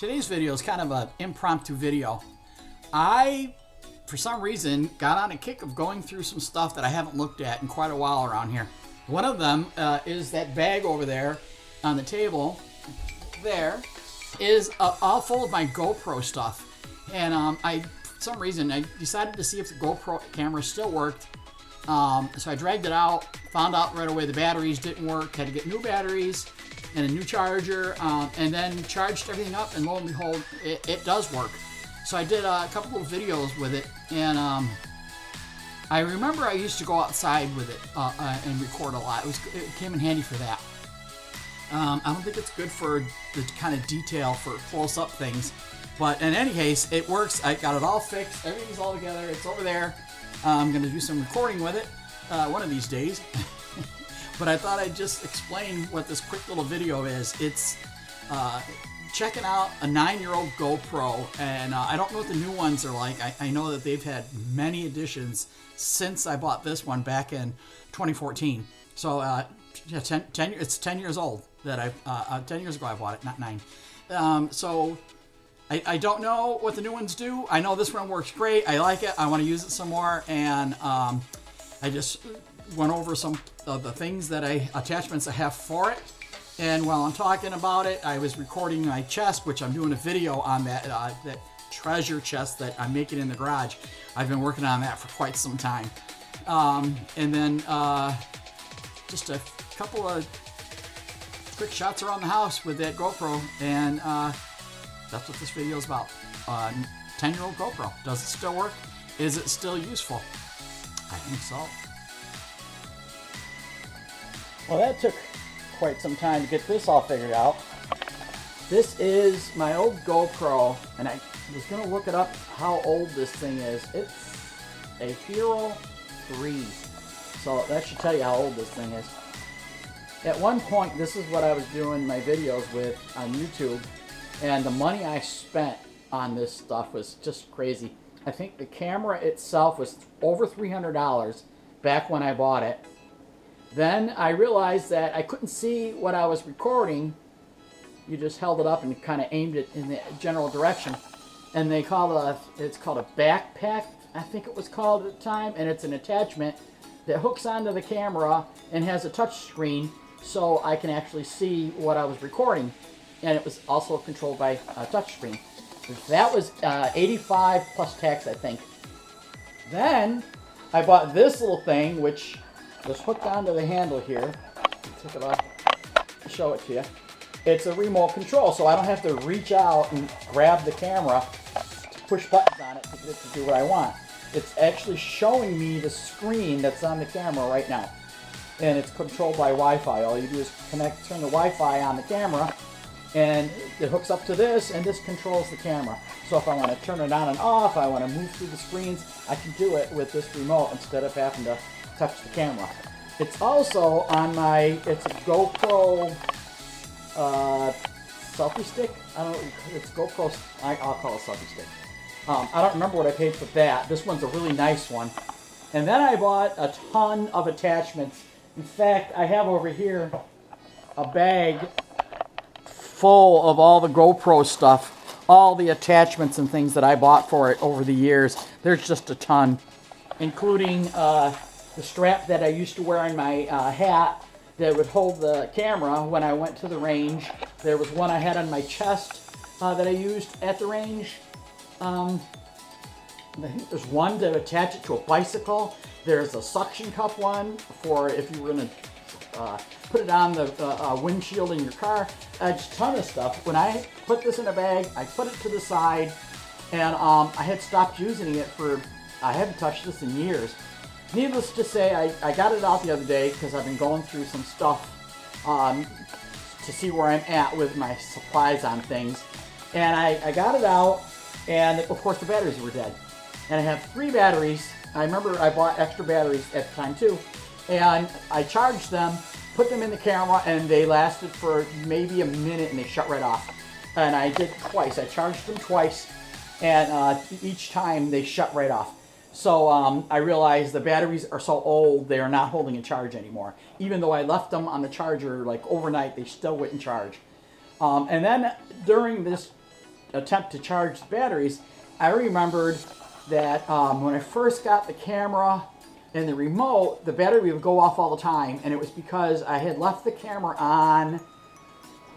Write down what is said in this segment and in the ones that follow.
Today's video is kind of an impromptu video. I, for some reason, got on a kick of going through some stuff that I haven't looked at in quite a while around here. One of them is that bag over there on the table. There is all full of my GoPro stuff. And for some reason, I decided to see if the GoPro camera still worked. So I dragged it out, found out right away the batteries didn't work, had to get new batteries and a new charger, and then charged everything up, and lo and behold, it does work. So I did a couple of videos with it, and I remember I used to go outside with it and record a lot. It came in handy for that. I don't think it's good for the kind of detail for close-up things, but in any case, it works. I got it all fixed. Everything's all together. It's over there. I'm going to do some recording with it one of these days. But I thought I'd just explain what this quick little video is. It's checking out a 9-year-old GoPro, and I don't know what the new ones are like. I know that they've had many additions since I bought this one back in 2014. So yeah, it's 10 years old that 10 years ago I bought it, not 9. So I don't know what the new ones do. I know this one works great. I like it. I want to use it some more, and I just went over some of the attachments I have for it. And while I'm talking about it, I was recording my chest, which I'm doing a video on that treasure chest that I'm making in the garage. I've been working on that for quite some time. And then just a couple of quick shots around the house with that GoPro, and that's what this video is about. 10-year-old GoPro. Does it still work? Is it still useful? I think so. Well, that took quite some time to get this all figured out. This is my old GoPro, and I was going to look it up how old this thing is. It's a Hero 3. So that should tell you how old this thing is. At one point, this is what I was doing my videos with on YouTube, and the money I spent on this stuff was just crazy. I think the camera itself was over $300 back when I bought it. Then I realized that I couldn't see what I was recording. You just held it up and kind of aimed it in the general direction. And it's called a backpack, I think it was called at the time, and it's an attachment that hooks onto the camera and has a touch screen so I can actually see what I was recording. And it was also controlled by a touch screen. That was $85 plus tax, I think. Then I bought this little thing, which was hooked onto the handle here. Take it off, show it to you. It's a remote control, so I don't have to reach out and grab the camera, push buttons on it to get it to do what I want. It's actually showing me the screen that's on the camera right now. And it's controlled by Wi-Fi. All you do is turn the Wi-Fi on the camera, and it hooks up to this, and this controls the camera. So if I want to turn it on and off, I want to move through the screens, I can do it with this remote instead of having to touch the camera. It's also on it's a GoPro selfie stick. I don't know, it's GoPro, I'll call it selfie stick. I don't remember what I paid for that. This one's a really nice one. And then I bought a ton of attachments. In fact, I have over here a bag full of all the GoPro stuff, all the attachments and things that I bought for it over the years. There's just a ton, including the strap that I used to wear on my hat that would hold the camera when I went to the range. There was one I had on my chest that I used at the range. I think there's one to attach it to a bicycle. There's a suction cup one for if you were going to put it on the windshield in your car. Just a ton of stuff. When I put this in a bag, I put it to the side, and I had stopped using it I haven't touched this in years. Needless to say, I got it out the other day because I've been going through some stuff to see where I'm at with my supplies on things. And I got it out, and of course the batteries were dead. And I have 3 batteries. I remember I bought extra batteries at the time too. And I charged them, put them in the camera, and they lasted for maybe a minute and they shut right off. And I did twice. I charged them twice, and each time they shut right off. So I realized the batteries are so old, they are not holding a charge anymore. Even though I left them on the charger like overnight, they still wouldn't charge. And then during this attempt to charge the batteries, I remembered that when I first got the camera and the remote, the battery would go off all the time, and it was because I had left the camera on,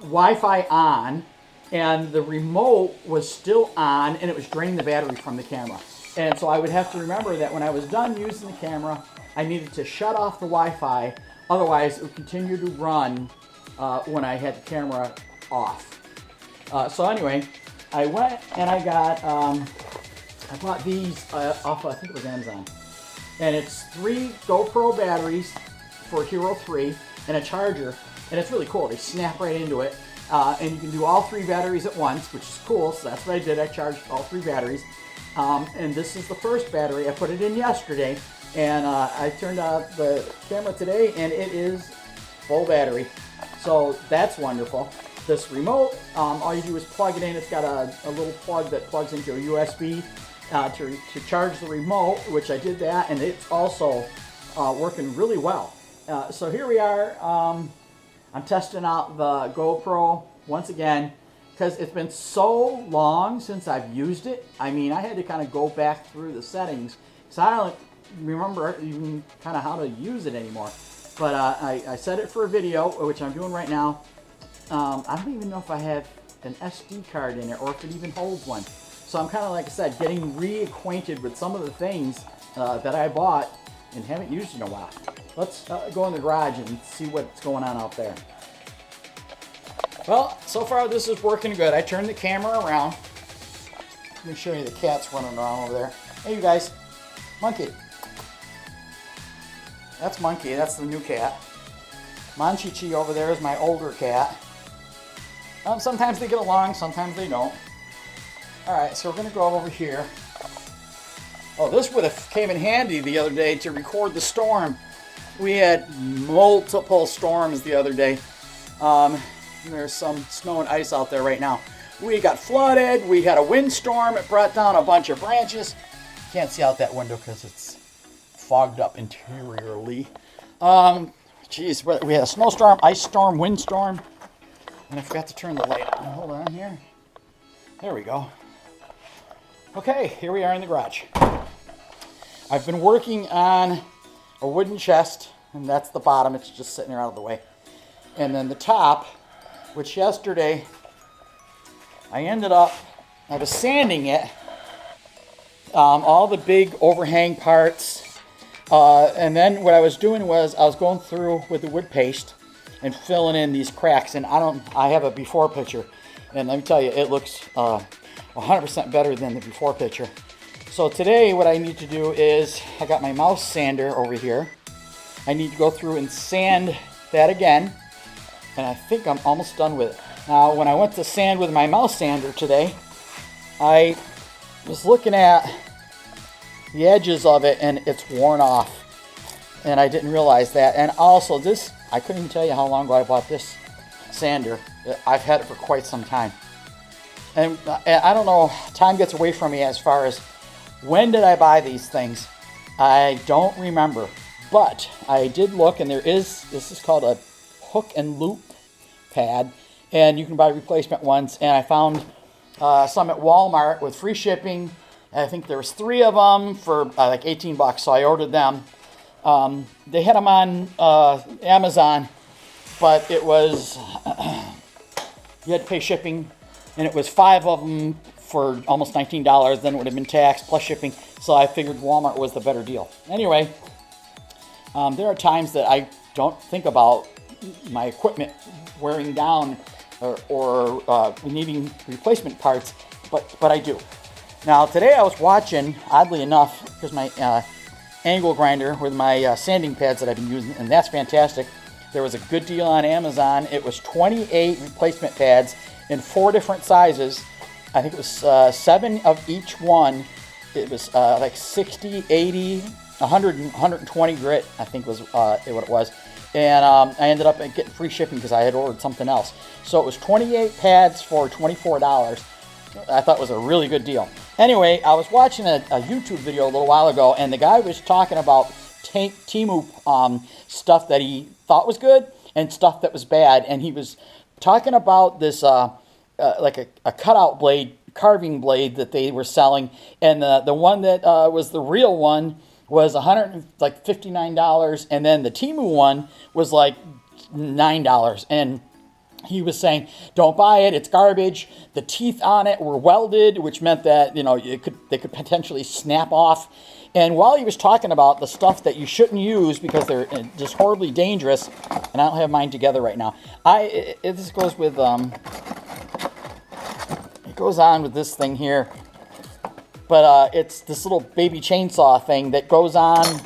Wi-Fi on, and the remote was still on, and it was draining the battery from the camera. And so I would have to remember that when I was done using the camera, I needed to shut off the Wi-Fi, otherwise it would continue to run when I had the camera off. So anyway, I went and I bought these off, I think it was Amazon. And it's 3 GoPro batteries for Hero 3 and a charger. And it's really cool. They snap right into it. And you can do all 3 batteries at once, which is cool. So that's what I did. I charged all 3 batteries. And this is the first battery. I put it in yesterday. And I turned out the camera today, and it is full battery. So that's wonderful. This remote, all you do is plug it in. It's got a little plug that plugs into a USB to charge the remote, which I did that, and it's also working really well. So here we are. I'm testing out the GoPro once again because it's been so long since I've used it. I mean, I had to kind of go back through the settings because I don't remember even kind of how to use it anymore. But I set it for a video, which I'm doing right now. I don't even know if I have an SD card in it or if it even holds one. So I'm kind of, like I said, getting reacquainted with some of the things that I bought and haven't used in a while. Let's go in the garage and see what's going on out there. Well, so far this is working good. I turned the camera around. Let me show you the cat's running around over there. Hey, you guys. Monkey. That's Monkey. That's the new cat. Manchichi over there is my older cat. Sometimes they get along, sometimes they don't. Alright, so we're going to go over here. Oh, this would have came in handy the other day to record the storm. We had multiple storms the other day. There's some snow and ice out there right now. We got flooded. We had a windstorm. It brought down a bunch of branches. Can't see out that window because it's fogged up interiorly. Geez, we had a snowstorm, ice storm, windstorm. And I forgot to turn the light on. Hold on here. There we go. Okay, here we are in the garage. I've been working on a wooden chest, and that's the bottom. It's just sitting there out of the way. And then the top, which yesterday I was sanding it, all the big overhang parts. And then what I was doing was I was going through with the wood paste and filling in these cracks. And I have a before picture. And let me tell you, it looks 100% better than the before picture. So today what I need to do is, I got my mouse sander over here. I need to go through and sand that again. And I think I'm almost done with it. Now, when I went to sand with my mouse sander today, I was looking at the edges of it and it's worn off. And I didn't realize that. And also this, I couldn't even tell you how long ago I bought this sander. I've had it for quite some time. And I don't know, time gets away from me as far as when did I buy these things. I don't remember. But I did look, and this is called a hook and loop pad. And you can buy replacement ones. And I found some at Walmart with free shipping. I think there was 3 of them for like $18, so I ordered them. They had them on Amazon, but it was, you had to pay shipping, and it was 5 of them for almost $19, then it would have been tax plus shipping, so I figured Walmart was the better deal. Anyway, there are times that I don't think about my equipment wearing down or needing replacement parts, but I do. Now today I was watching, oddly enough, because my angle grinder with my sanding pads that I've been using, and that's fantastic. There was a good deal on Amazon. It was 28 replacement pads in 4 different sizes. I think it was 7 of each one. It was like 60, 80, 100, 120 grit, I think was what it was. And I ended up getting free shipping because I had ordered something else. So it was 28 pads for $24. I thought it was a really good deal. Anyway, I was watching a YouTube video a little while ago, and the guy was talking about Temu stuff that he thought was good and stuff that was bad. And he was talking about this like a cutout blade carving blade that they were selling, and the one that was the real one was $159, and then the Temu one was like $9. And he was saying, don't buy it, it's garbage. The teeth on it were welded, which meant that, you know, they could potentially snap off. And while he was talking about the stuff that you shouldn't use because they're just horribly dangerous, and I don't have mine together right now. This goes with, it goes on with this thing here. But it's this little baby chainsaw thing that goes on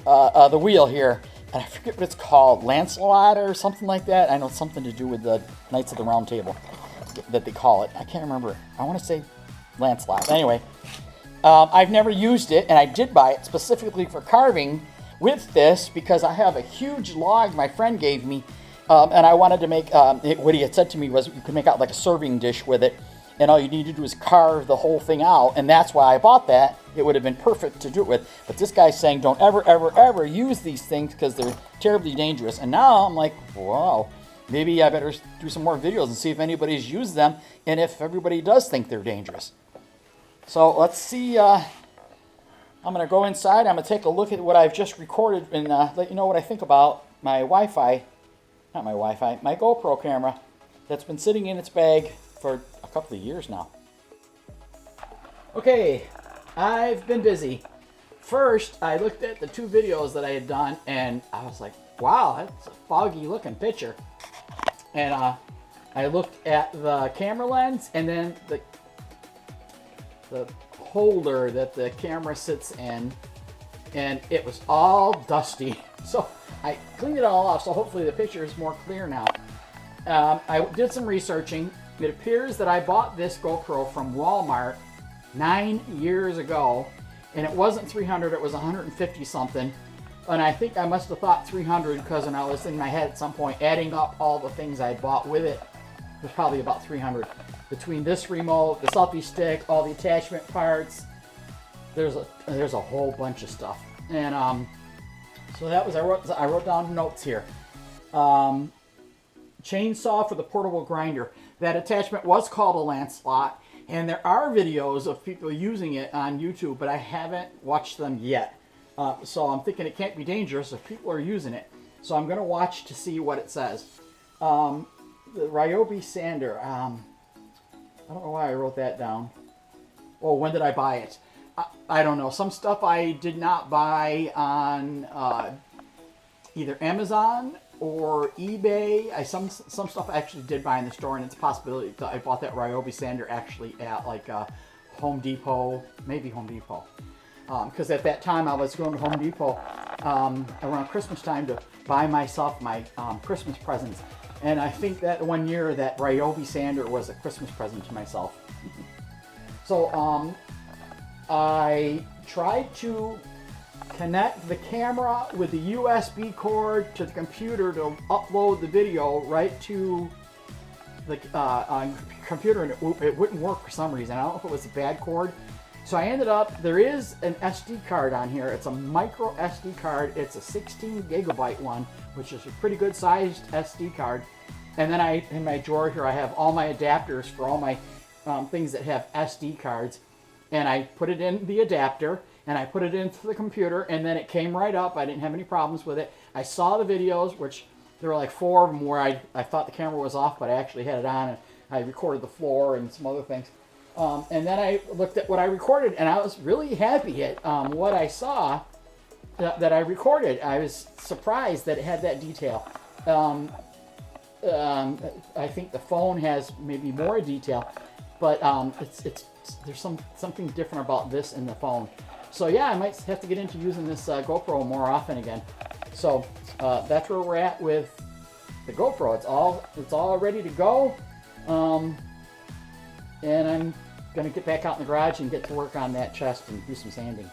the wheel here. And I forget what it's called, Lancelot or something like that. I know it's something to do with the Knights of the Round Table that they call it. I can't remember. I want to say Lancelot. Anyway, I've never used it, and I did buy it specifically for carving with this because I have a huge log my friend gave me, and I wanted to make, what he had said to me was you could make out like a serving dish with it, and all you need to do is carve the whole thing out, and that's why I bought that. It would have been perfect to do it with. But this guy's saying don't ever, ever, ever use these things because they're terribly dangerous. And now I'm like, wow, maybe I better do some more videos and see if anybody's used them and if everybody does think they're dangerous. So let's see. I'm going to go inside. I'm going to take a look at what I've just recorded and let you know what I think about my Wi-Fi, not my Wi-Fi, my GoPro camera that's been sitting in its bag for a couple of years now. Okay, I've been busy. First, I looked at the 2 videos that I had done, and I was like, wow, that's a foggy looking picture. And I looked at the camera lens, and then the holder that the camera sits in, and it was all dusty. So I cleaned it all off, so hopefully the picture is more clear now. I did some researching. It appears that I bought this GoPro from Walmart 9 years ago, and it wasn't 300, it was 150 something. And I think I must have thought 300 because when I was in my head at some point adding up all the things I bought with it, it was probably about 300. Between this remote, the selfie stick, all the attachment parts, there's a whole bunch of stuff. And so that was, I wrote down notes here. Chainsaw for the portable grinder. That attachment was called a Lancelot, and there are videos of people using it on YouTube, but I haven't watched them yet. So I'm thinking it can't be dangerous if people are using it. So I'm going to watch to see what it says. The Ryobi sander. I don't know why I wrote that down. Oh, when did I buy it? I don't know. Some stuff I did not buy on either Amazon or eBay. Some stuff I actually did buy in the store, and it's a possibility that I bought that Ryobi sander actually at like Home Depot, maybe Home Depot. Because at that time I was going to Home Depot around Christmas time to buy myself my Christmas presents. And I think that one year that Ryobi sander was a Christmas present to myself. So I tried to connect the camera with the USB cord to the computer to upload the video right to the computer, and it wouldn't work for some reason. I don't know if it was a bad cord. So I ended up, there is an SD card on here. It's a micro SD card. It's a 16 gigabyte one, which is a pretty good sized SD card. And then in my drawer here, I have all my adapters for all my things that have SD cards. And I put it in the adapter, and I put it into the computer, and then it came right up. I didn't have any problems with it. I saw the videos, which there were like 4 of them where I thought the camera was off, but I actually had it on, and I recorded the floor and some other things. And then I looked at what I recorded, and I was really happy at what I saw that I recorded. I was surprised that it had that detail. I think the phone has maybe more detail, but there's something different about this in the phone. So yeah, I might have to get into using this GoPro more often again. So that's where we're at with the GoPro. It's all ready to go, and I'm gonna get back out in the garage and get to work on that chest and do some sanding.